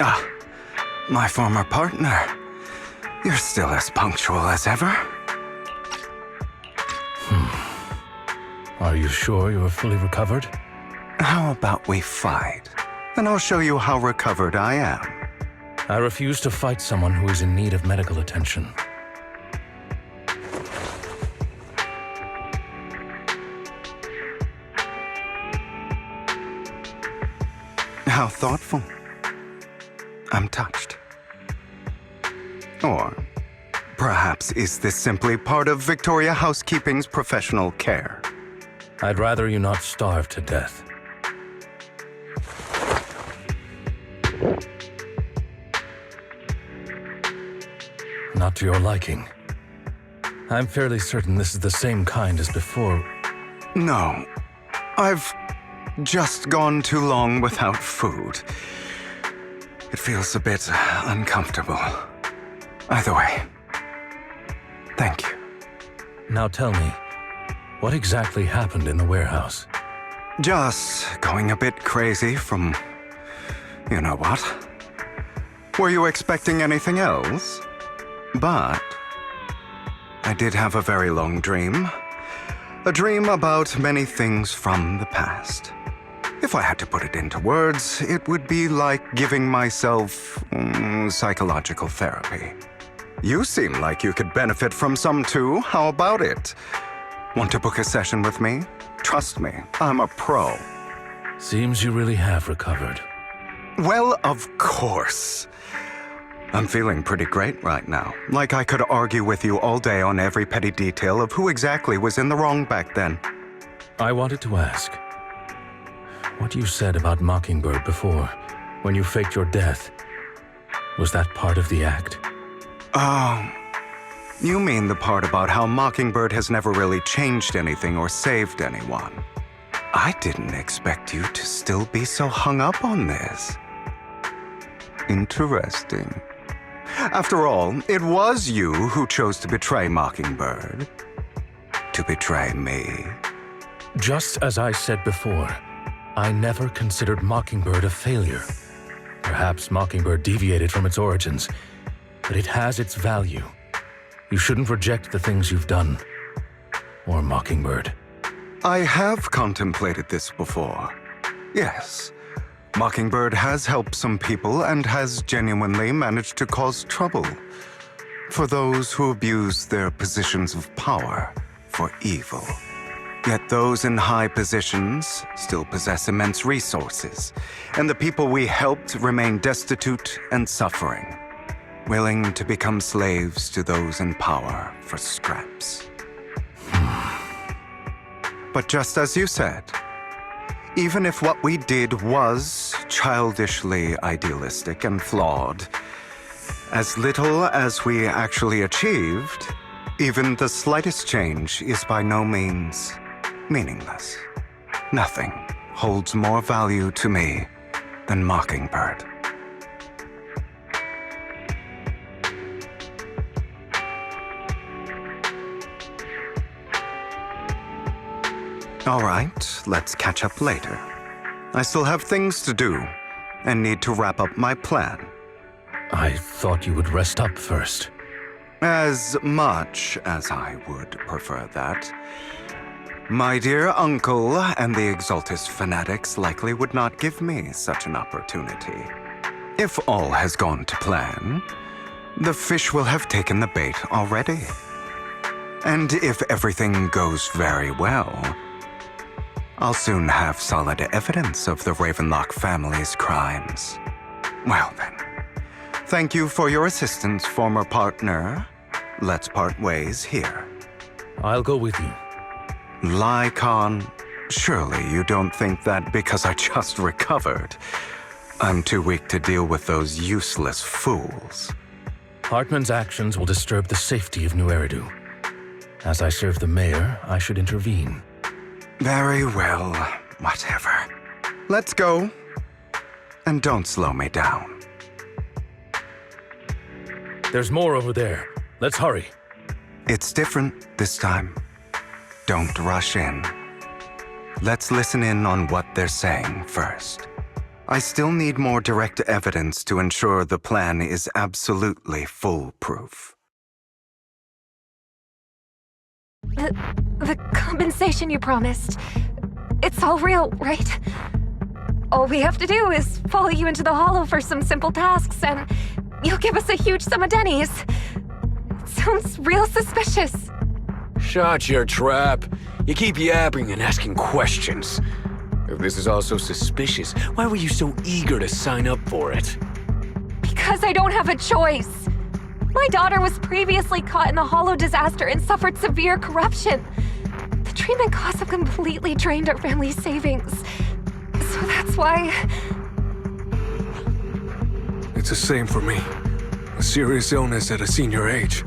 Ah, my former partner. You're still as punctual as ever. Are you sure you're fully recovered? How about we fight, and I'll show you how recovered I am. I refuse to fight someone who is in need of medical attention. How thoughtful. I'm touched. Or perhaps is this simply part of Victoria Housekeeping's professional care? I'd rather you not starve to death. Not to your liking. I'm fairly certain this is the same kind as before. No, I've just gone too long without food. It feels a bit uncomfortable. Either way, thank you. Now tell me, what exactly happened in the warehouse? Just going a bit crazy from you know what. Were you expecting anything else? But I did have a very long dream. A dream about many things from the past. If I had to put it into words, it would be like giving myself psychological therapy. You seem like you could benefit from some too. How about it? Want to book a session with me? Trust me, I'm a pro. Seems you really have recovered. Well, of course. I'm feeling pretty great right now. Like I could argue with you all day on every petty detail of who exactly was in the wrong back then. I wanted to ask, what you said about Mockingbird before, when you faked your death, was that part of the act? Oh, you mean the part about how Mockingbird has never really changed anything or saved anyone. I didn't expect you to still be so hung up on this. Interesting. After all, it was you who chose to betray Mockingbird. To betray me. Just as I said before, I never considered Mockingbird a failure. Perhaps Mockingbird deviated from its origins, but it has its value. You shouldn't reject the things you've done. Or Mockingbird. I have contemplated this before. Yes. Mockingbird has helped some people and has genuinely managed to cause trouble for those who abuse their positions of power for evil. Yet those in high positions still possess immense resources, and the people we helped remain destitute and suffering, willing to become slaves to those in power for scraps. But just as you said, even if what we did was childishly idealistic and flawed, as little as we actually achieved, even the slightest change is by no means meaningless. Nothing holds more value to me than Mockingbird. All right, let's catch up later. I still have things to do and need to wrap up my plan. I thought you would rest up first. As much as I would prefer that. My dear uncle and the Exaltus fanatics likely would not give me such an opportunity. If all has gone to plan, the fish will have taken the bait already. And if everything goes very well, I'll soon have solid evidence of the Ravenlock family's crimes. Well then, thank you for your assistance, former partner. Let's part ways here. I'll go with you. Lycon, surely you don't think that because I just recovered, I'm too weak to deal with those useless fools. Hartman's actions will disturb the safety of New Eridu. As I serve the mayor, I should intervene. Very well, whatever. Let's go. And don't slow me down. There's more over there. Let's hurry. It's different this time. Don't rush in. Let's listen in on what they're saying first. I still need more direct evidence to ensure the plan is absolutely foolproof. The compensation you promised. It's all real, right? All we have to do is follow you into the hollow for some simple tasks, and you'll give us a huge sum of dennies. It sounds real suspicious. Shut your trap. You keep yapping and asking questions. If this is all so suspicious, why were you so eager to sign up for it? Because I don't have a choice. My daughter was previously caught in the hollow disaster and suffered severe corruption. The treatment costs have completely drained our family's savings. So that's why... It's the same for me. A serious illness at a senior age.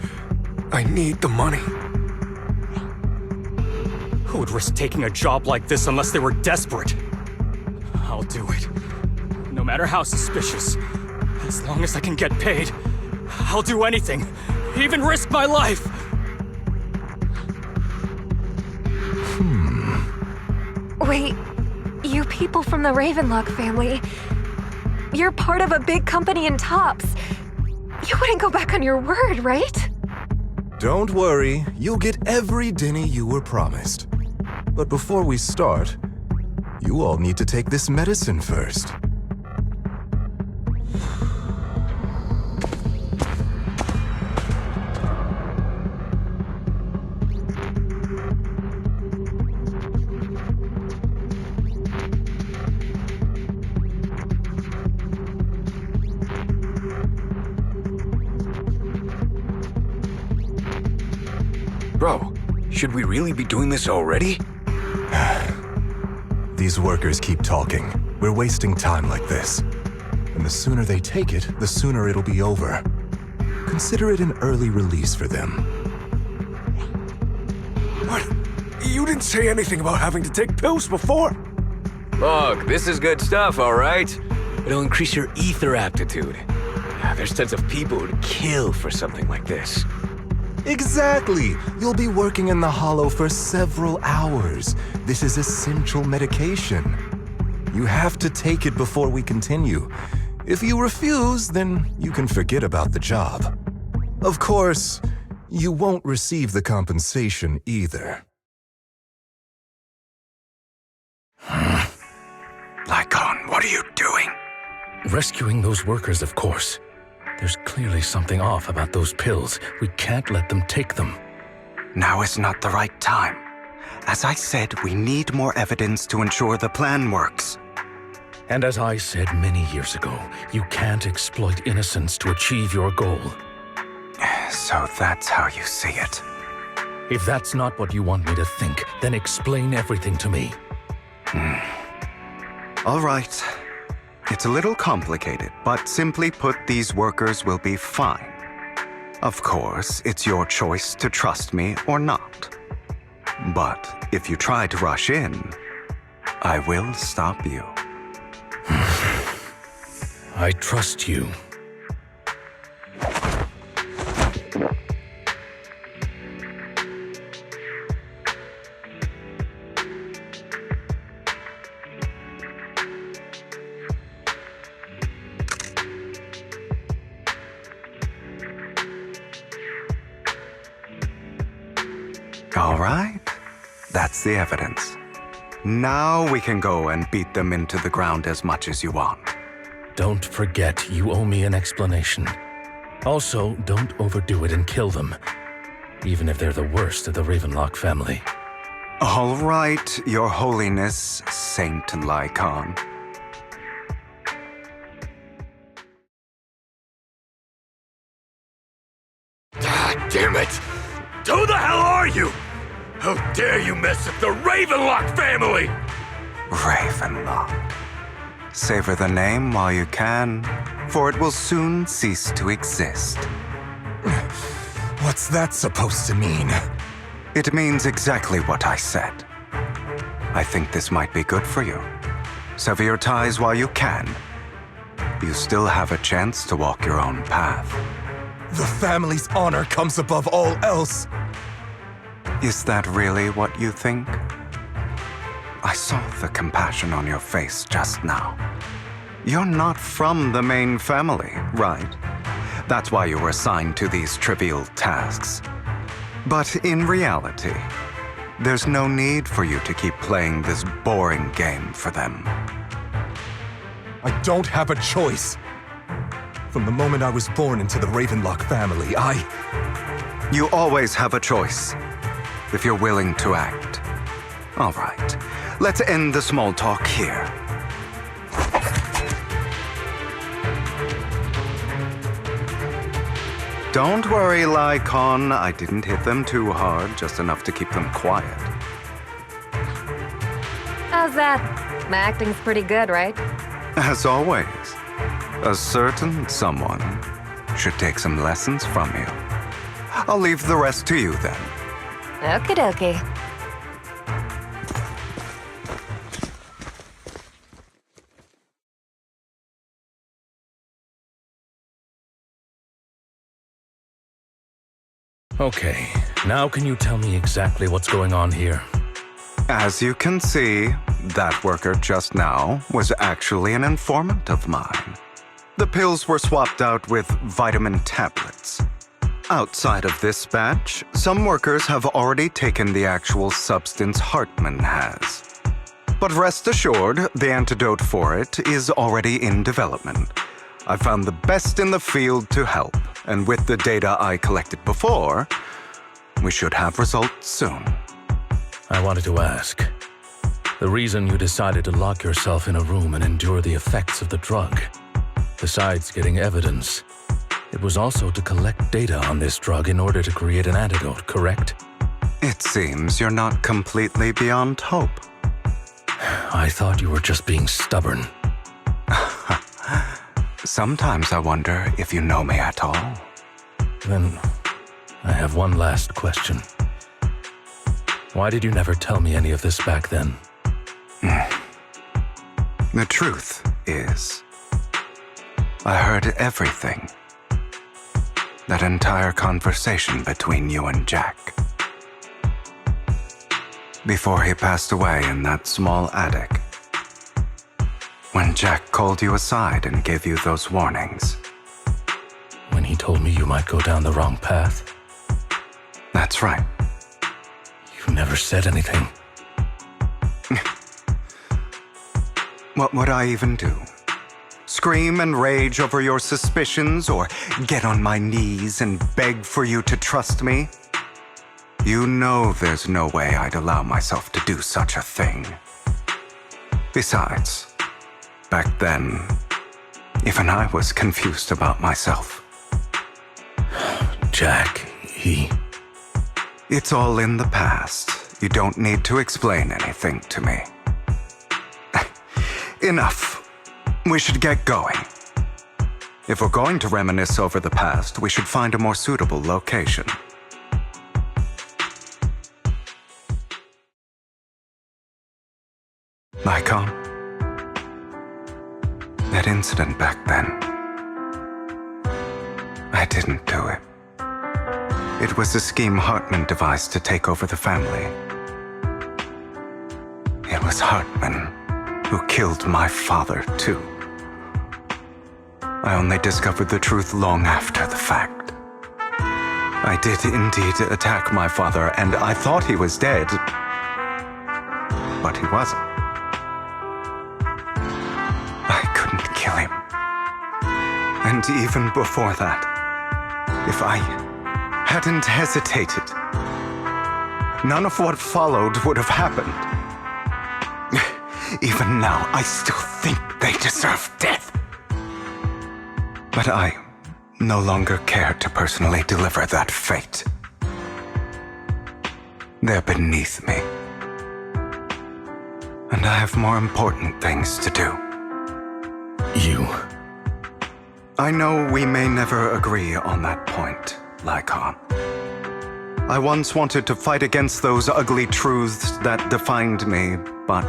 I need the money. Who would risk taking a job like this unless they were desperate? I'll do it. No matter how suspicious. As long as I can get paid, I'll do anything. Even risk my life! Wait, you people from the Ravenlock family, you're part of a big company in Tops. You wouldn't go back on your word, right? Don't worry, you'll get every denny you were promised. But before we start, you all need to take this medicine first. Bro, should we really be doing this already? These workers keep talking. We're wasting time like this. And the sooner they take it, the sooner it'll be over. Consider it an early release for them. What? You didn't say anything about having to take pills before. Look, this is good stuff, all right? It'll increase your ether aptitude. There's tons of people who'd kill for something like this. Exactly! You'll be working in the hollow for several hours. This is essential medication. You have to take it before we continue. If you refuse, then you can forget about the job. Of course, you won't receive the compensation either. Lycon, what are you doing? Rescuing those workers, of course. There's clearly something off about those pills. We can't let them take them. Now is not the right time. As I said, we need more evidence to ensure the plan works. And as I said many years ago, you can't exploit innocence to achieve your goal. So that's how you see it. If that's not what you want me to think, then explain everything to me. All right. It's a little complicated, but simply put, these workers will be fine. Of course, it's your choice to trust me or not. But if you try to rush in, I will stop you. I trust you. All right, that's the evidence. Now we can go and beat them into the ground as much as you want. Don't forget, you owe me an explanation. Also, don't overdo it and kill them, even if they're the worst of the Ravenlock family. All right, Your Holiness, Saint Lycon. God damn it! Who the hell are you? How dare you mess with the Ravenlock family? Ravenlock. Savor the name while you can, for it will soon cease to exist. What's that supposed to mean? It means exactly what I said. I think this might be good for you. Sever your ties while you can. You still have a chance to walk your own path. The family's honor comes above all else. Is that really what you think? I saw the compassion on your face just now. you're not from the main family, right? That's why you were assigned to these trivial tasks. But in reality, there's no need for you to keep playing this boring game for them. I don't have a choice. From the moment I was born into the Ravenlock family, You always have a choice, if you're willing to act. All right, let's end the small talk here. Don't worry, Lycon. I didn't hit them too hard, just enough to keep them quiet. How's that? My acting's pretty good, right? As always, a certain someone should take some lessons from you. I'll leave the rest to you then. Okie dokie. Okay, now can you tell me exactly what's going on here? As you can see, that worker just now was actually an informant of mine. The pills were swapped out with vitamin tablets. Outside of this batch, some workers have already taken the actual substance Hartman has. But rest assured, the antidote for it is already in development. I found the best in the field to help, and with the data I collected before, we should have results soon. I wanted to ask. The reason you decided to lock yourself in a room and endure the effects of the drug, besides getting evidence, it was also to collect data on this drug in order to create an antidote, correct? It seems you're not completely beyond hope. I thought you were just being stubborn. Sometimes I wonder if you know me at all. Then, I have one last question. Why did you never tell me any of this back then? The truth is, I heard everything. That entire conversation between you and Jack. Before he passed away in that small attic. When Jack called you aside and gave you those warnings. When he told me you might go down the wrong path? That's right. You never said anything. What would I even do? Scream and rage over your suspicions, or get on my knees and beg for you to trust me? You know there's no way I'd allow myself to do such a thing. Besides, back then, even I was confused about myself. Jack, he... It's all in the past. You don't need to explain anything to me. Enough. We should get going. If we're going to reminisce over the past, we should find a more suitable location. Lycon, that incident back then, I didn't do it. It was a scheme Hartman devised to take over the family. It was Hartman who killed my father, too. I only discovered the truth long after the fact. I did indeed attack my father, and I thought he was dead. But he wasn't. I couldn't kill him. And even before that, if I hadn't hesitated, none of what followed would have happened. Even now, I still think they deserve death. But I no longer care to personally deliver that fate. They're beneath me. And I have more important things to do. You... I know we may never agree on that point, Lycon. I once wanted to fight against those ugly truths that defined me, but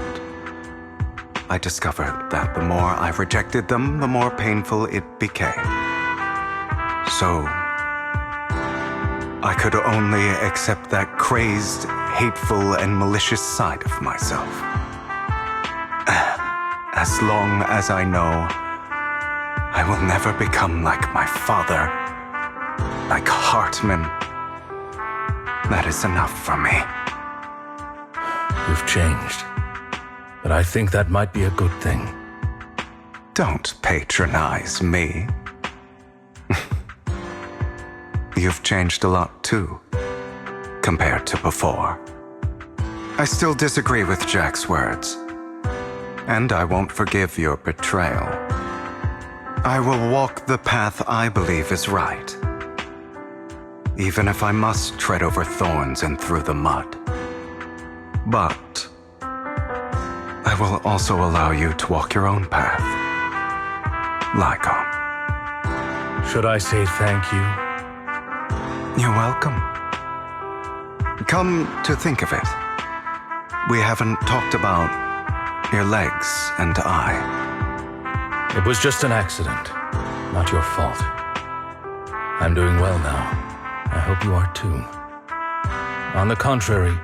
I discovered that the more I rejected them, the more painful it became. So, I could only accept that crazed, hateful, and malicious side of myself. As long as I know I will never become like my father, like Hartman. That is enough for me. You've changed, but I think that might be a good thing. Don't patronize me. You've changed a lot too, compared to before. I still disagree with Jack's words, and I won't forgive your betrayal. I will walk the path I believe is right, even if I must tread over thorns and through the mud. But I will also allow you to walk your own path. Lycon. Should I say thank you? You're welcome. Come to think of it, we haven't talked about your legs and eye. It was just an accident, not your fault. I'm doing well now. I hope you are too. On the contrary,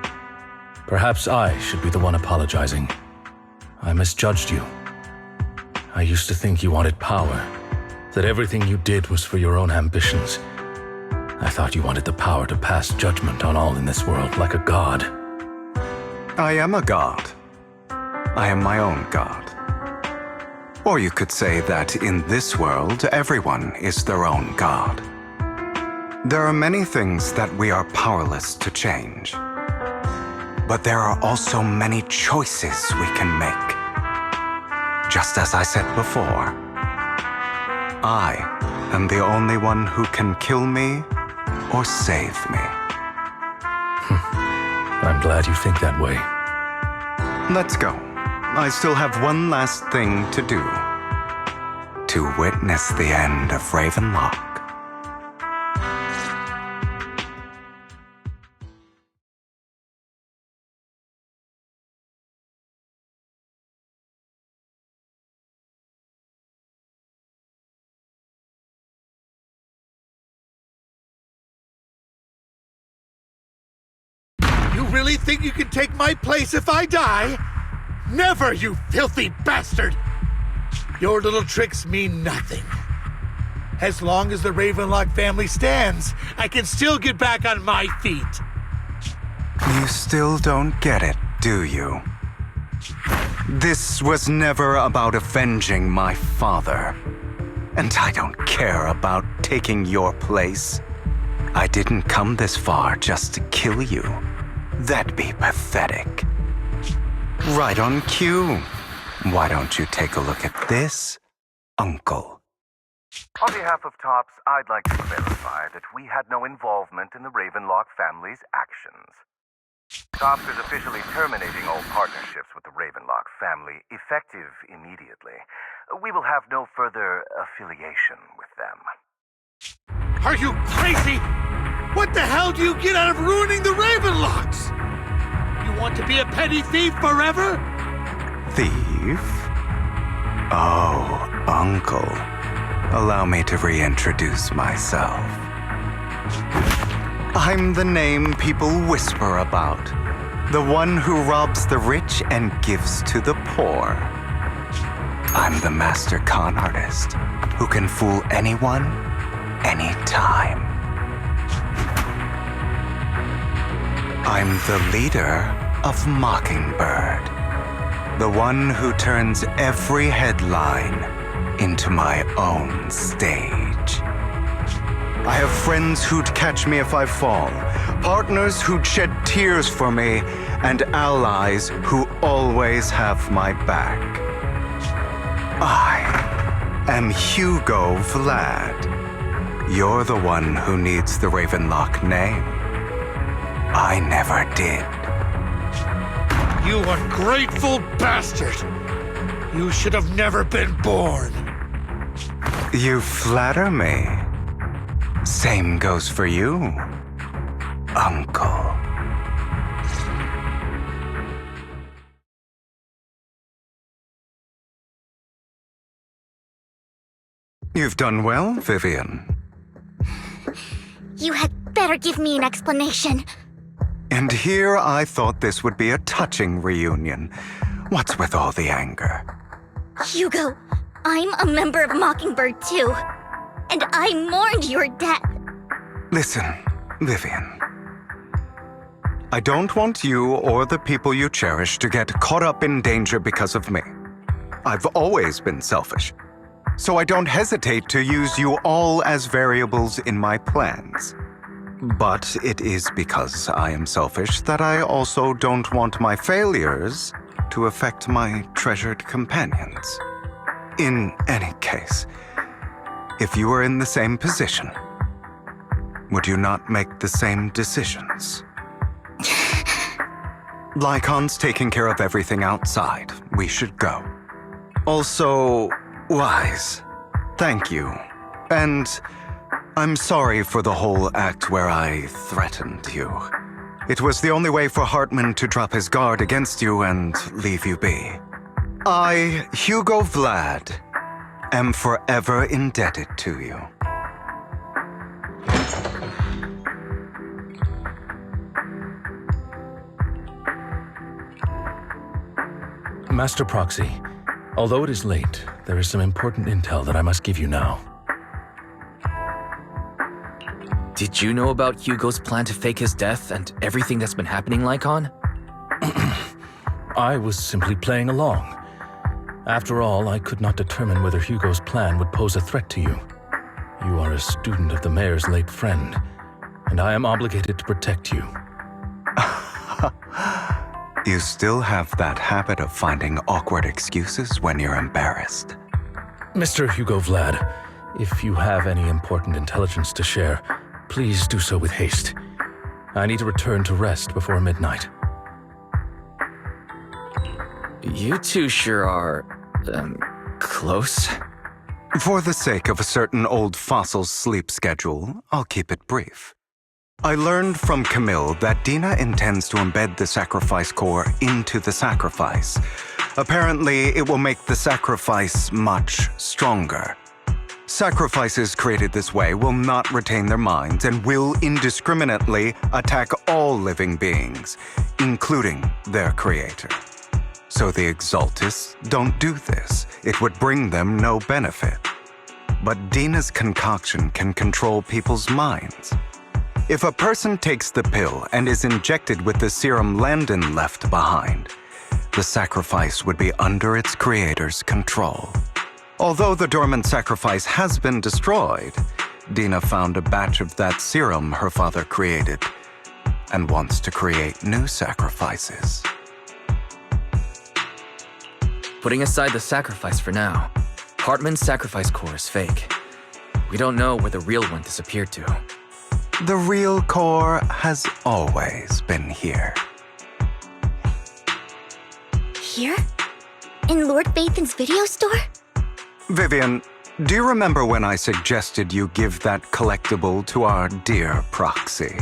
perhaps I should be the one apologizing. I misjudged you. I used to think you wanted power, that everything you did was for your own ambitions. I thought you wanted the power to pass judgment on all in this world like a god. I am a god. I am my own god. Or you could say that in this world, everyone is their own god. There are many things that we are powerless to change. But there are also many choices we can make. Just as I said before, I am the only one who can kill me or save me. I'm glad you think that way. Let's go. I still have one last thing to do. To witness the end of Ravenlock. You really think you can take my place if I die? Never, you filthy bastard! Your little tricks mean nothing. As long as the Ravenlock family stands, I can still get back on my feet. You still don't get it, do you? This was never about avenging my father. And I don't care about taking your place. I didn't come this far just to kill you. That'd be pathetic. Right on cue. Why don't you take a look at this, Uncle? On behalf of TOPS, I'd like to clarify that we had no involvement in the Ravenlock family's actions. TOPS is officially terminating all partnerships with the Ravenlock family, effective immediately. We will have no further affiliation with them. Are you crazy? What the hell do you get out of ruining the Ravenlocks? You want to be a petty thief forever? Thief? Oh, Uncle. Allow me to reintroduce myself. I'm the name people whisper about. The one who robs the rich and gives to the poor. I'm the master con artist who can fool anyone, anytime. I'm the leader of Mockingbird. The one who turns every headline into my own stage. I have friends who'd catch me if I fall, partners who'd shed tears for me, and allies who always have my back. I am Hugo Vlad. You're the one who needs the Ravenlock name. I never did. You ungrateful bastard! You should have never been born. You flatter me. Same goes for you, Uncle. You've done well, Vivian. You had better give me an explanation. And here I thought this would be a touching reunion. What's with all the anger? Hugo, I'm a member of Mockingbird too, and I mourned your death. Listen, Vivian. I don't want you or the people you cherish to get caught up in danger because of me. I've always been selfish, so I don't hesitate to use you all as variables in my plans. But it is because I am selfish that I also don't want my failures to affect my treasured companions. In any case, if you were in the same position, would you not make the same decisions? Lycon's taking care of everything outside. We should go. Also, Wise, thank you. And I'm sorry for the whole act where I threatened you. It was the only way for Hartman to drop his guard against you and leave you be. I, Hugo Vlad, am forever indebted to you. Master Proxy, although it is late, there is some important intel that I must give you now. Did you know about Hugo's plan to fake his death and everything that's been happening, Lycon? I was simply playing along. After all, I could not determine whether Hugo's plan would pose a threat to you. You are a student of the mayor's late friend, and I am obligated to protect you. You still have that habit of finding awkward excuses when you're embarrassed. Mr. Hugo Vlad, if you have any important intelligence to share, please do so with haste. I need to return to rest before midnight. You two sure are, close? For the sake of a certain old fossil's sleep schedule, I'll keep it brief. I learned from Camille that Dina intends to embed the sacrifice core into the sacrifice. Apparently, it will make the sacrifice much stronger. Sacrifices created this way will not retain their minds and will indiscriminately attack all living beings, including their creator. So the Exaltists don't do this. It would bring them no benefit. But Dina's concoction can control people's minds. If a person takes the pill and is injected with the serum Landon left behind, the sacrifice would be under its creator's control. Although the dormant sacrifice has been destroyed, Dina found a batch of that serum her father created and wants to create new sacrifices. Putting aside the sacrifice for now, Hartman's sacrifice core is fake. We don't know where the real one disappeared to. The real core has always been here. Here? In Lord Bathan's video store? Vivian, do you remember when I suggested you give that collectible to our dear Proxy?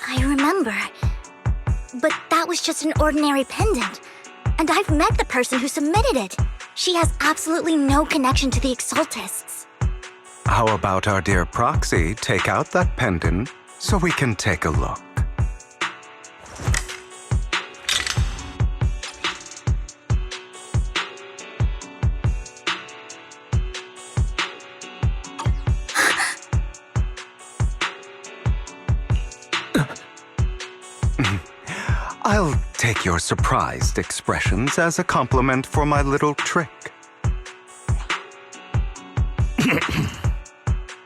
I remember. But that was just an ordinary pendant. And I've met the person who submitted it. She has absolutely no connection to the Exaltists. How about our dear Proxy take out that pendant so we can take a look? I'll take your surprised expressions as a compliment for my little trick.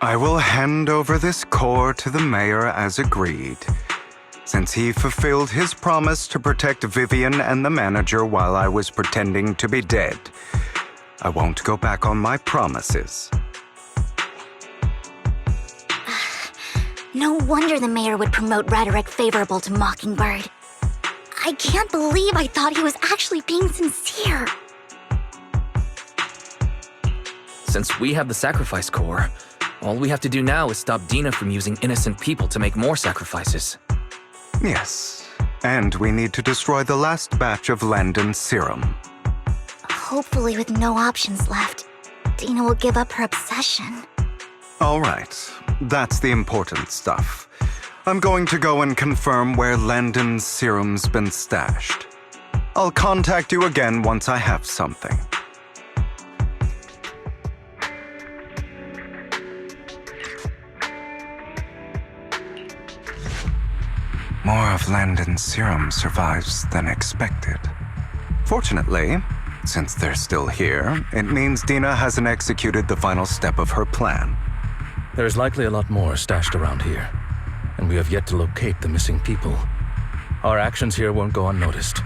I will hand over this core to the mayor as agreed, since he fulfilled his promise to protect Vivian and the manager while I was pretending to be dead. I won't go back on my promises. No wonder the mayor would promote rhetoric favorable to Mockingbird. I can't believe I thought he was actually being sincere. Since we have the sacrifice core, all we have to do now is stop Dina from using innocent people to make more sacrifices. Yes, and we need to destroy the last batch of Landon's serum. Hopefully with no options left, Dina will give up her obsession. All right, that's the important stuff. I'm going to go and confirm where Landon's serum's been stashed. I'll contact you again once I have something. of Landon's serum survives than expected. Fortunately, since they're still here, it means Dina hasn't executed the final step of her plan. There's likely a lot more stashed around here, and we have yet to locate the missing people. Our actions here won't go unnoticed.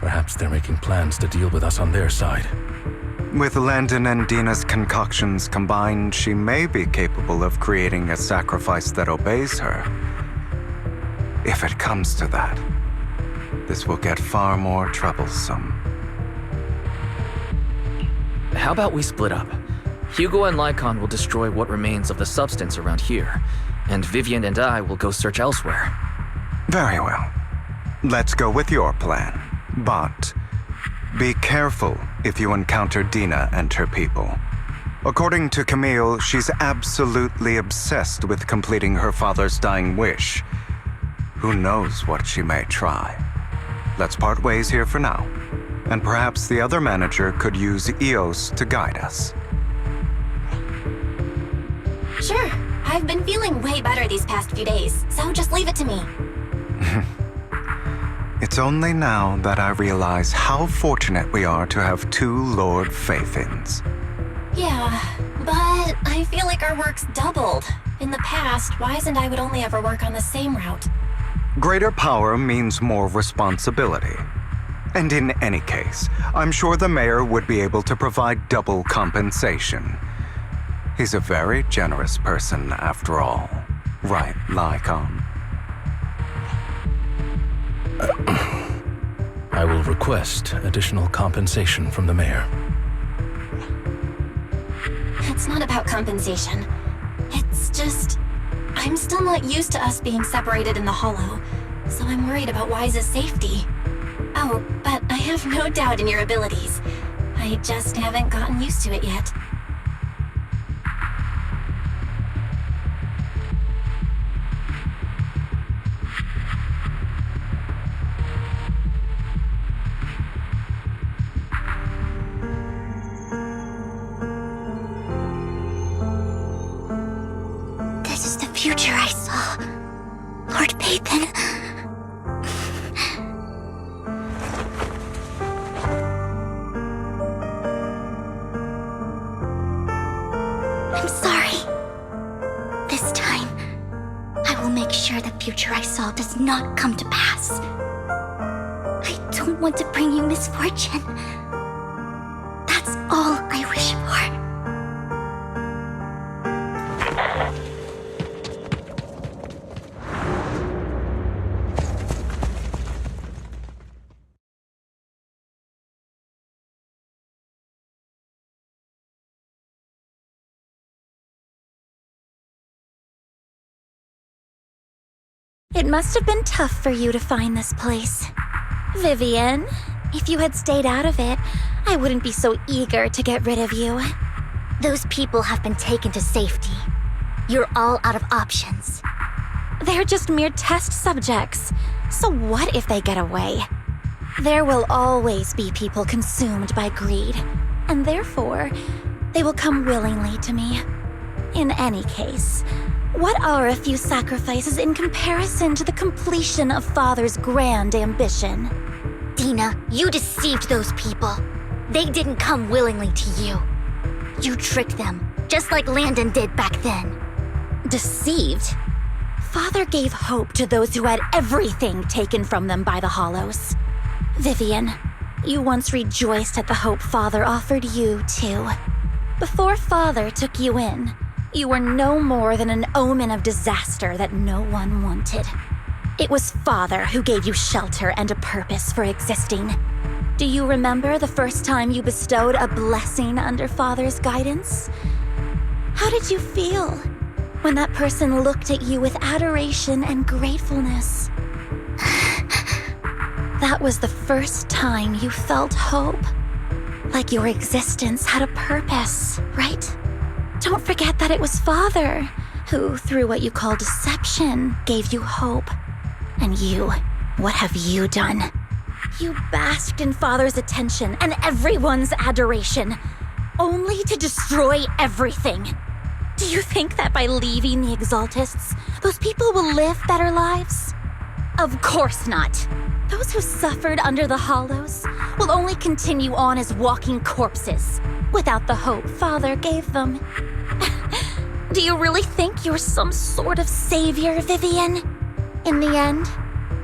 Perhaps they're making plans to deal with us on their side. With Landon and Dina's concoctions combined, she may be capable of creating a sacrifice that obeys her. If it comes to that, this will get far more troublesome. How about we split up? Hugo and Lycon will destroy what remains of the substance around here, and Vivian and I will go search elsewhere. Very well. Let's go with your plan. But be careful if you encounter Dina and her people. According to Camille, she's absolutely obsessed with completing her father's dying wish. Who knows what she may try? Let's part ways here for now. And perhaps the other manager could use EOS to guide us. Sure. I've been feeling way better these past few days, so just leave it to me. It's only now that I realize how fortunate we are to have two Lord Faithins. Yeah, but I feel like our work's doubled. In the past, Wise and I would only ever work on the same route. Greater power means more responsibility. And in any case, I'm sure the mayor would be able to provide double compensation. He's a very generous person after all. Right, Lycon? I will request additional compensation from the mayor. It's not about compensation. It's just... I'm still not used to us being separated in the Hollow, so I'm worried about Wise's safety. Oh, but I have no doubt in your abilities. I just haven't gotten used to it yet. This is the future I saw. Lord Pathan. I'm sorry. This time, I will make sure the future I saw does not come to pass. I don't want to bring you misfortune. That's all I wish for. It must have been tough for you to find this place. Vivian, if you had stayed out of it, I wouldn't be so eager to get rid of you. Those people have been taken to safety. You're all out of options. They're just mere test subjects. So what if they get away? There will always be people consumed by greed, and therefore, they will come willingly to me. In any case, what are a few sacrifices in comparison to the completion of Father's grand ambition? Dina, you deceived those people. They didn't come willingly to you. You tricked them, just like Landon did back then. Deceived? Father gave hope to those who had everything taken from them by the Hollows. Vivian, you once rejoiced at the hope Father offered you, too. Before Father took you in, you were no more than an omen of disaster that no one wanted. It was Father who gave you shelter and a purpose for existing. Do you remember the first time you bestowed a blessing under Father's guidance? How did you feel when that person looked at you with adoration and gratefulness? That was the first time you felt hope. Like your existence had a purpose, right? Don't forget that it was Father who, through what you call deception, gave you hope. And you, what have you done? You basked in Father's attention and everyone's adoration, only to destroy everything. Do you think that by leaving the Exaltists, those people will live better lives? Of course not. Those who suffered under the Hollows will only continue on as walking corpses, without the hope Father gave them. Do you really think you're some sort of savior, Vivian? In the end,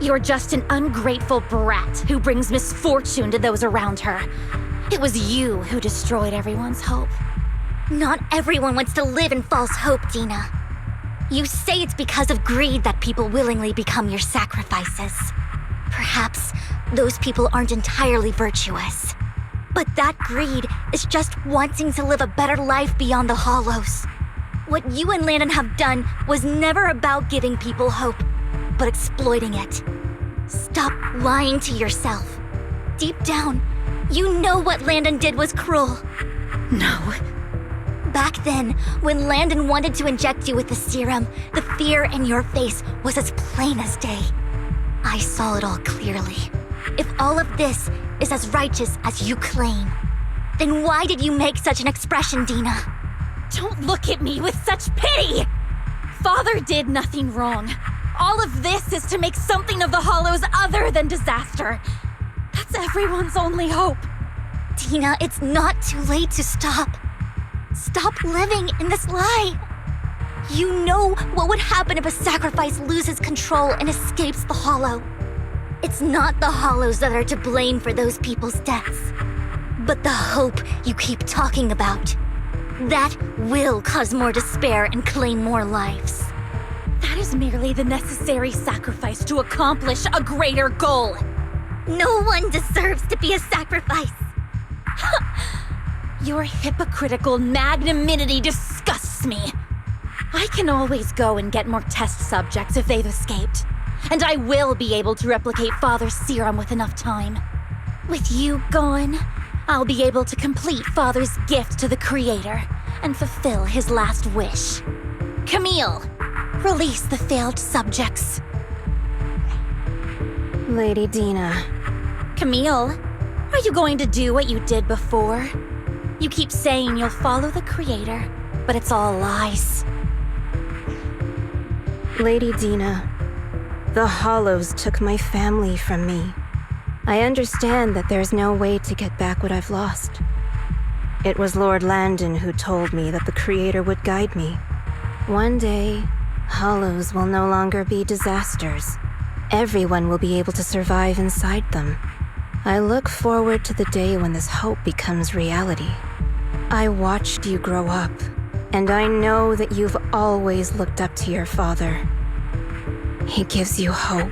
you're just an ungrateful brat who brings misfortune to those around her. It was you who destroyed everyone's hope. Not everyone wants to live in false hope, Dina. You say it's because of greed that people willingly become your sacrifices. Perhaps those people aren't entirely virtuous. But that greed is just wanting to live a better life beyond the Hollows. What you and Landon have done was never about giving people hope, but exploiting it. Stop lying to yourself. Deep down, you know what Landon did was cruel. No. Back then, when Landon wanted to inject you with the serum, the fear in your face was as plain as day. I saw it all clearly. If all of this is as righteous as you claim, then why did you make such an expression, Dina? Don't look at me with such pity! Father did nothing wrong. All of this is to make something of the Hollows other than disaster. That's everyone's only hope. Dina, it's not too late to stop. Stop living in this lie. You know what would happen if a sacrifice loses control and escapes the Hollow. It's not the Hollows that are to blame for those people's deaths, but the hope you keep talking about. That will cause more despair and claim more lives. That is merely the necessary sacrifice to accomplish a greater goal. No one deserves to be a sacrifice. Your hypocritical magnanimity disgusts me. I can always go and get more test subjects if they've escaped. And I will be able to replicate Father's serum with enough time. With you gone, I'll be able to complete Father's gift to the Creator and fulfill his last wish. Camille, release the failed subjects. Lady Dina. Camille, are you going to do what you did before? You keep saying you'll follow the Creator, but it's all lies. Lady Dina, the Hollows took my family from me. I understand that there's no way to get back what I've lost. It was Lord Landon who told me that the Creator would guide me. One day, Hollows will no longer be disasters. Everyone will be able to survive inside them. I look forward to the day when this hope becomes reality. I watched you grow up, and I know that you've always looked up to your father. He gives you hope,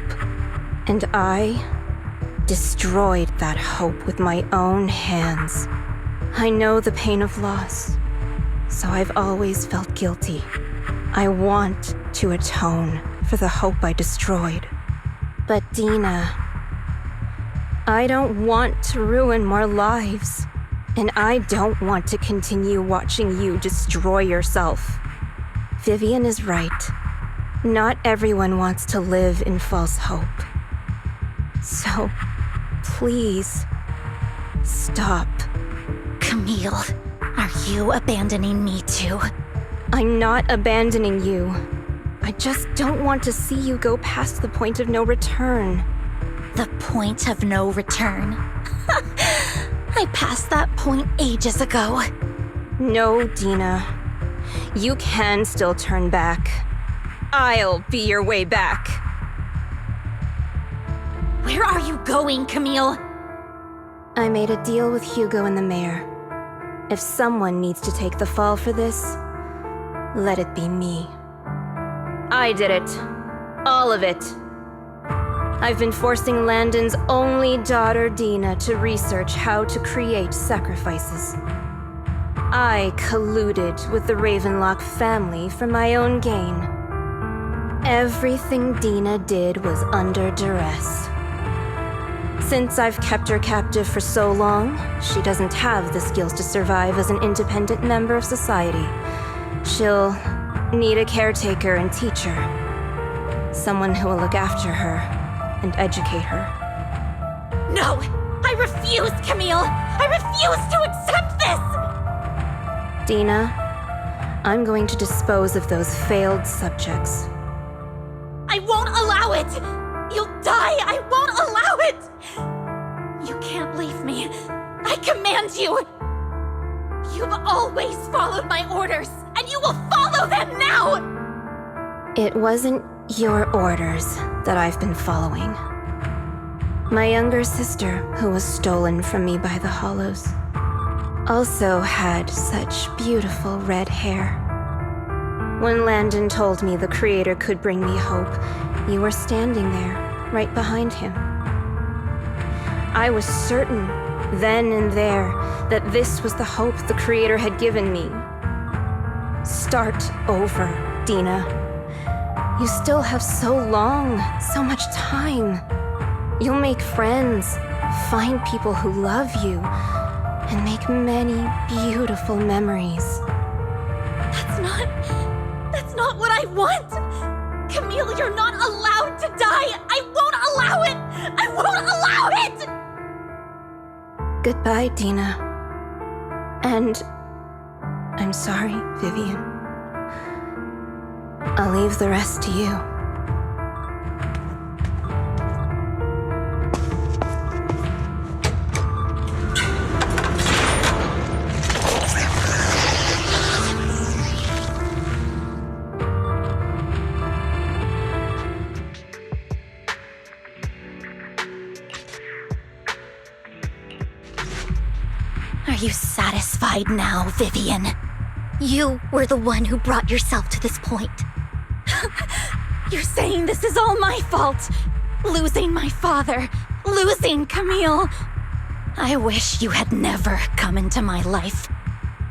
and I destroyed that hope with my own hands. I know the pain of loss, so I've always felt guilty. I want to atone for the hope I destroyed. But Dina, I don't want to ruin more lives, and I don't want to continue watching you destroy yourself. Vivian is right. Not everyone wants to live in false hope. So, please, stop. Camille, are you abandoning me too? I'm not abandoning you. I just don't want to see you go past the point of no return. The point of no return? I passed that point ages ago. No, Dina. You can still turn back. I'll be your way back. Where are you going, Camille? I made a deal with Hugo and the mayor. If someone needs to take the fall for this, let it be me. I did it. All of it. I've been forcing Landon's only daughter, Dina, to research how to create sacrifices. I colluded with the Ravenlock family for my own gain. Everything Dina did was under duress. Since I've kept her captive for so long, she doesn't have the skills to survive as an independent member of society. She'll need a caretaker and teacher. Someone who will look after her and educate her. No! I refuse, Camille! I refuse to accept this! Dina, I'm going to dispose of those failed subjects. I won't allow it! You'll die! I won't allow it! You can't leave me. I command you! You've always followed my orders, and you will follow them now! It wasn't your orders that I've been following. My younger sister, who was stolen from me by the Hollows, also had such beautiful red hair. When Landon told me the Creator could bring me hope, you were standing there, right behind him. I was certain, then and there, that this was the hope the Creator had given me. Start over, Dina. You still have so long, so much time. You'll make friends, find people who love you, and make many beautiful memories. That's not what I want! Camille, you're not allowed to die! I won't allow it! I won't allow it! Goodbye, Dina. And I'm sorry, Vivian. I'll leave the rest to you. Are you satisfied now, Vivian? You were the one who brought yourself to this point. You're saying this is all my fault? Losing my father, losing Camille. I wish you had never come into my life.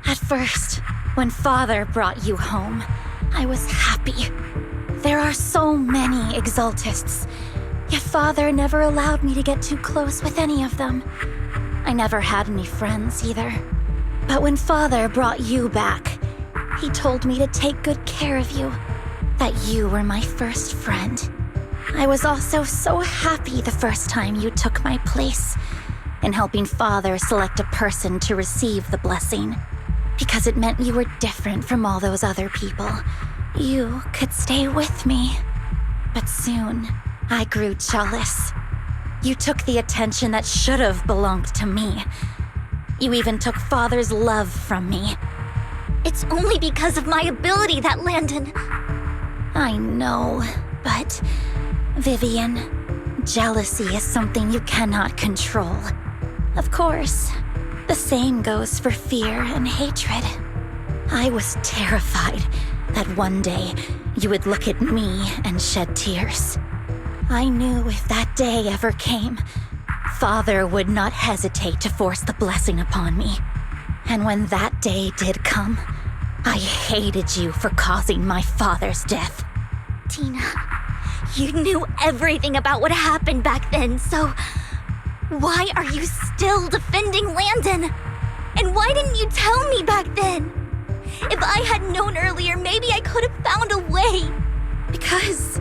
At first, when Father brought you home, I was happy. There are so many Exaltists, yet Father never allowed me to get too close with any of them. I never had any friends either. But when Father brought you back, he told me to take good care of you, that you were my first friend. I was also so happy the first time you took my place in helping Father select a person to receive the blessing, because it meant you were different from all those other people. You could stay with me. But soon, I grew jealous. You took the attention that should have belonged to me. You even took Father's love from me. It's only because of my ability that Landon... I know, but... Vivian, jealousy is something you cannot control. Of course, the same goes for fear and hatred. I was terrified that one day you would look at me and shed tears. I knew if that day ever came, Father would not hesitate to force the blessing upon me. And when that day did come, I hated you for causing my father's death. Tina, you knew everything about what happened back then, so why are you still defending Landon? And why didn't you tell me back then? If I had known earlier, maybe I could have found a way. Because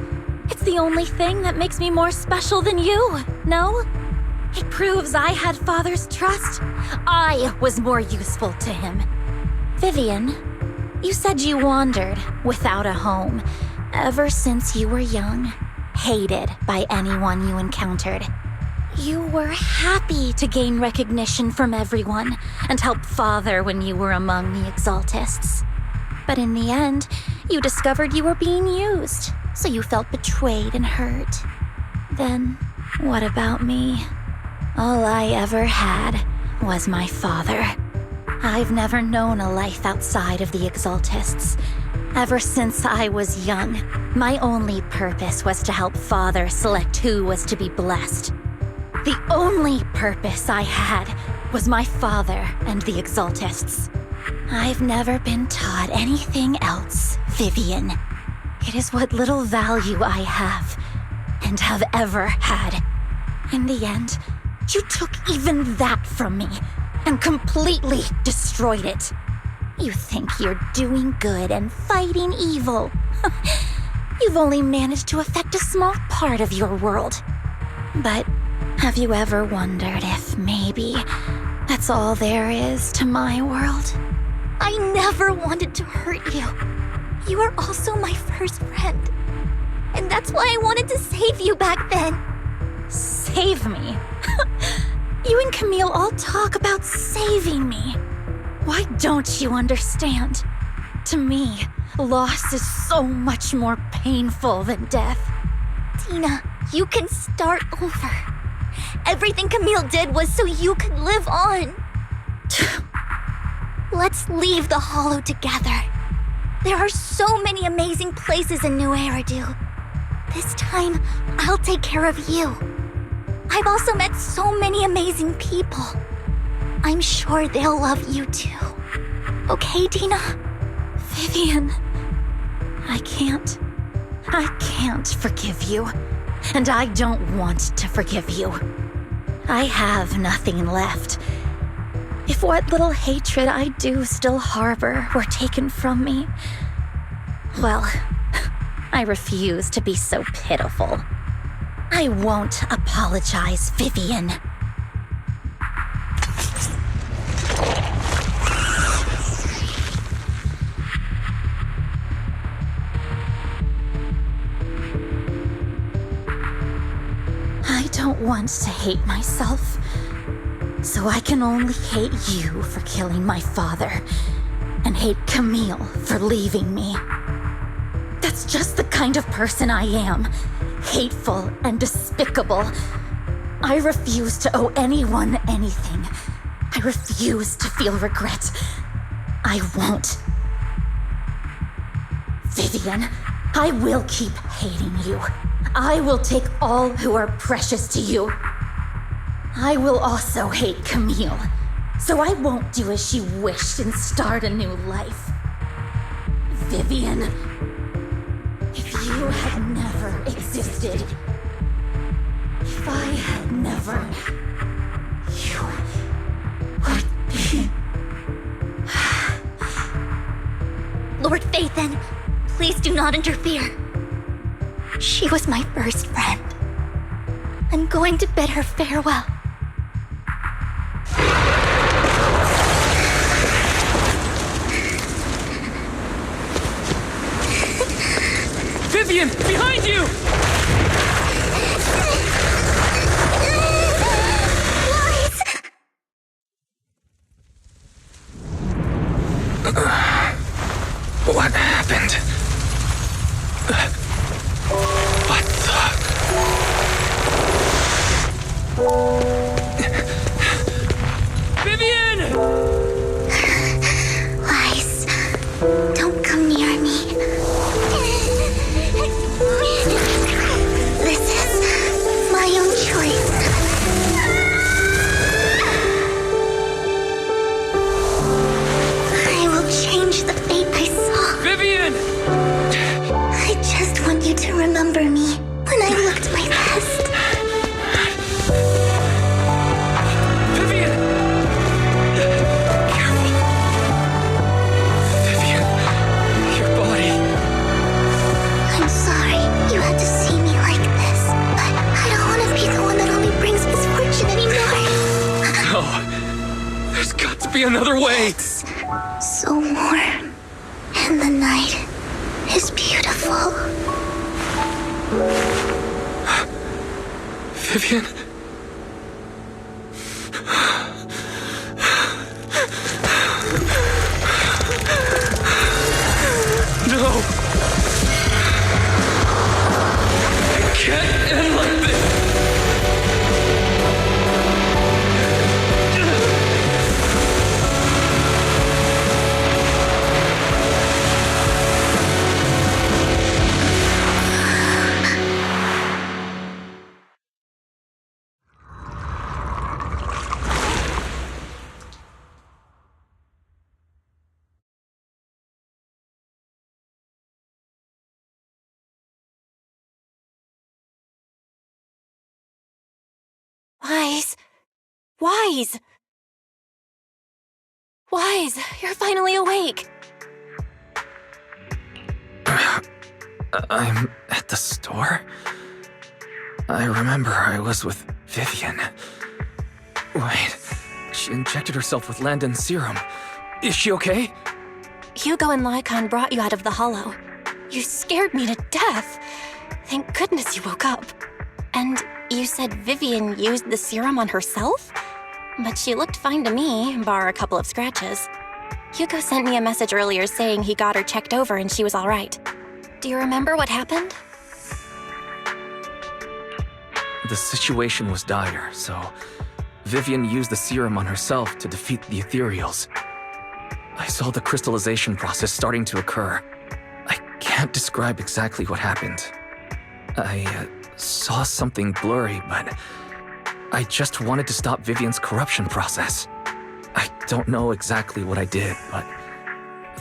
it's the only thing that makes me more special than you, no? It proves I had Father's trust. I was more useful to him. Vivian, you said you wandered without a home ever since you were young, hated by anyone you encountered. You were happy to gain recognition from everyone and help Father when you were among the Exaltists. But in the end, you discovered you were being used, so you felt betrayed and hurt. Then, what about me? All I ever had was my father. I've never known a life outside of the Exaltists. Ever since I was young, my only purpose was to help Father select who was to be blessed. The only purpose I had was my father and the Exaltists. I've never been taught anything else, Vivian. It is what little value I have, and have ever had. In the end, you took even that from me, and completely destroyed it. You think you're doing good and fighting evil. You've only managed to affect a small part of your world. But have you ever wondered if maybe that's all there is to my world? I never wanted to hurt you. You were also my first friend. And that's why I wanted to save you back then. Save me? You and Camille all talk about saving me. Why don't you understand? To me, loss is so much more painful than death. Dina, you can start over. Everything Camille did was so you could live on. Let's leave the Hollow together. There are so many amazing places in New Eridu. This time, I'll take care of you. I've also met so many amazing people. I'm sure they'll love you too. Okay, Dina? Vivian, I can't forgive you. And I don't want to forgive you. I have nothing left. If what little hatred I do still harbor were taken from me, well, I refuse to be so pitiful. I won't apologize, Vivian. I don't want to hate myself, so I can only hate you for killing my father, and hate Camille for leaving me. That's just the kind of person I am. Hateful and despicable. I refuse to owe anyone anything. I refuse to feel regret. I won't. Vivian, I will keep hating you. I will take all who are precious to you. I will also hate Camille, so I won't do as she wished and start a new life. Vivian, if you had never existed, if I had never, you would be... Lord Phaethon, please do not interfere. She was my first friend. I'm going to bid her farewell. Vivian, behind you! What happened? What the... Vivian! Lies. Don't come near me. This is my own choice. I will change the fate I saw. Vivian! I just want you to remember me when I looked my best. Vivian! Careful. Vivian, your body. I'm sorry you had to see me like this, but I don't want to be the one that only brings misfortune anymore. No. There's got to be another way. It's so warm, and the night is beautiful. Vivian? No! It can't end like this! Wise, you're finally awake. I'm at the store? I remember I was with Vivian. Wait, she injected herself with Landon's serum. Is she okay? Hugo and Lycon brought you out of the Hollow. You scared me to death. Thank goodness you woke up. And You said Vivian used the serum on herself? But she looked fine to me, bar a couple of scratches. Hugo sent me a message earlier saying he got her checked over and she was all right. Do you remember what happened? The situation was dire, so Vivian used the serum on herself to defeat the ethereals. I saw the crystallization process starting to occur. I can't describe exactly what happened. I saw something blurry, but I just wanted to stop Vivian's corruption process. I don't know exactly what I did, but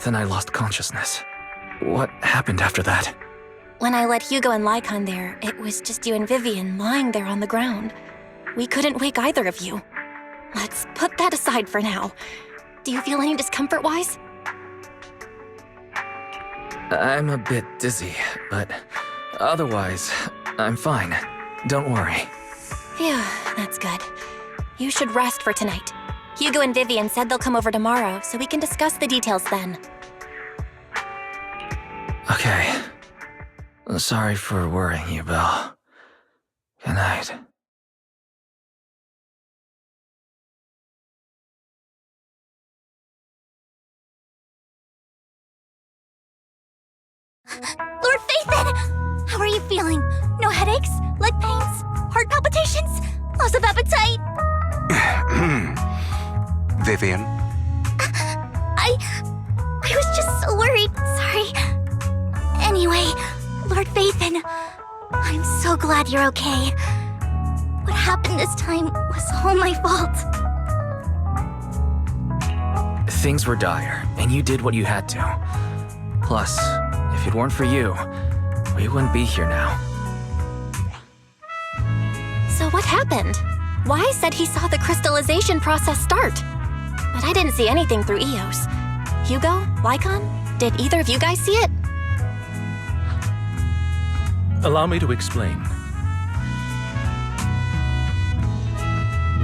then I lost consciousness. What happened after that? When I let Hugo and Lycon there, it was just you and Vivian lying there on the ground. We couldn't wake either of you. Let's put that aside for now. Do you feel any discomfort-wise? I'm a bit dizzy, but otherwise, I'm fine. Don't worry. Phew, that's good. You should rest for tonight. Hugo and Vivian said they'll come over tomorrow, so we can discuss the details then. Okay. Sorry for worrying you, Belle. Good night. Lord Phaethon! How are you feeling? No headaches? Leg pains? Heart palpitations? Loss of appetite? Vivian? I was just so worried. Sorry. Anyway, Lord Phaethon, I'm so glad you're okay. What happened this time was all my fault. Things were dire, and you did what you had to. Plus, if it weren't for you, we wouldn't be here now. So what happened? Wai said he saw the crystallization process start. But I didn't see anything through Eos. Hugo? Lycon? Did either of you guys see it? Allow me to explain.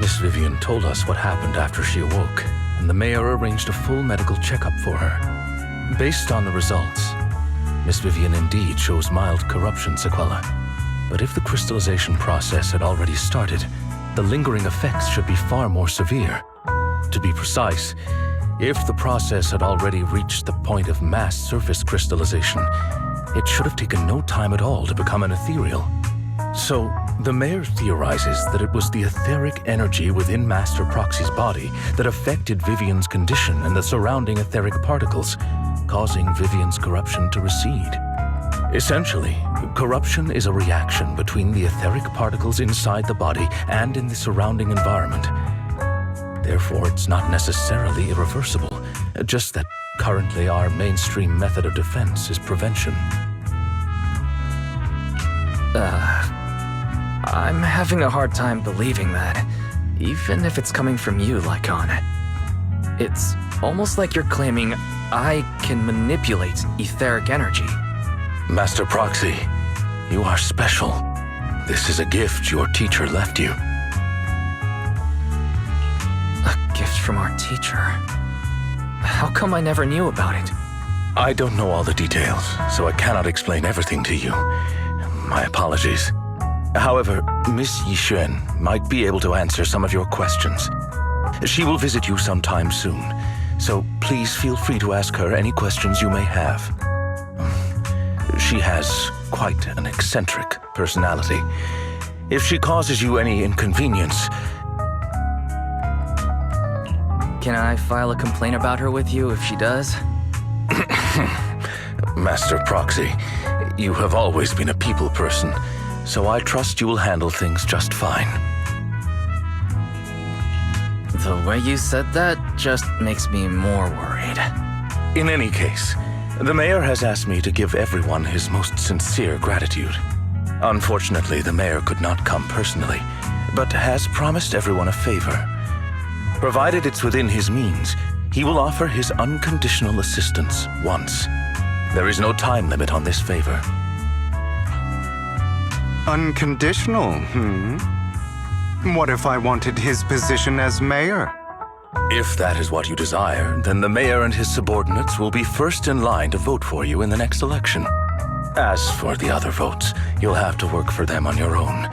Miss Vivian told us what happened after she awoke, and the mayor arranged a full medical checkup for her. Based on the results, Miss Vivian indeed shows mild corruption sequelae. But if the crystallization process had already started, the lingering effects should be far more severe. To be precise, if the process had already reached the point of mass surface crystallization, it should have taken no time at all to become an ethereal. So, the mayor theorizes that it was the etheric energy within Master Proxy's body that affected Vivian's condition and the surrounding etheric particles, causing Vivian's corruption to recede. Essentially, corruption is a reaction between the etheric particles inside the body and in the surrounding environment. Therefore, it's not necessarily irreversible, just that currently our mainstream method of defense is prevention. I'm having a hard time believing that, even if it's coming from you, Lycon. It's almost like you're claiming I can manipulate etheric energy. Master Proxy, you are special. This is a gift your teacher left you. A gift from our teacher? How come I never knew about it? I don't know all the details, so I cannot explain everything to you. My apologies. However, Miss Yixuan might be able to answer some of your questions. She will visit you sometime soon, so please feel free to ask her any questions you may have. She has quite an eccentric personality. If she causes you any inconvenience... Can I file a complaint about her with you if she does? Master Proxy, you have always been a people person, so I trust you will handle things just fine. The way you said that just makes me more worried. In any case, the mayor has asked me to give everyone his most sincere gratitude. Unfortunately, the mayor could not come personally, but has promised everyone a favor. Provided it's within his means, he will offer his unconditional assistance once. There is no time limit on this favor. Unconditional, What if I wanted his position as mayor? If that is what you desire, then the mayor and his subordinates will be first in line to vote for you in the next election. As for the other votes, you'll have to work for them on your own.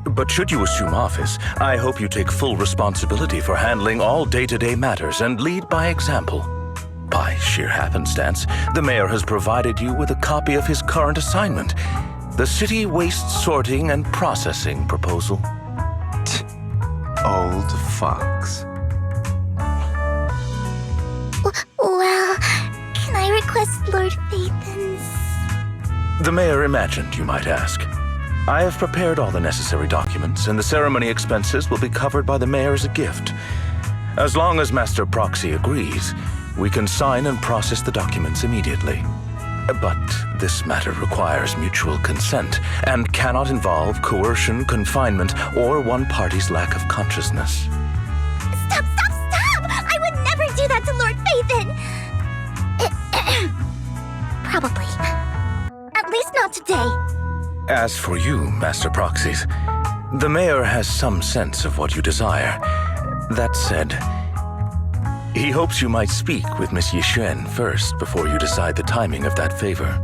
But should you assume office, I hope you take full responsibility for handling all day-to-day matters and lead by example. By sheer happenstance, the mayor has provided you with a copy of his current assignment, the City Waste Sorting and Processing proposal. Old fox. Well, can I request Lord Phaethan's? The mayor imagined you might ask. I have prepared all the necessary documents, and the ceremony expenses will be covered by the mayor as a gift. As long as Master Proxy agrees, we can sign and process the documents immediately. But this matter requires mutual consent and cannot involve coercion, confinement, or one party's lack of consciousness. Stop! I would never do that to Lord Phaethan! Probably. At least not today. As for you, Master Proxies, the mayor has some sense of what you desire. That said, he hopes you might speak with Miss Yixuan first before you decide the timing of that favor.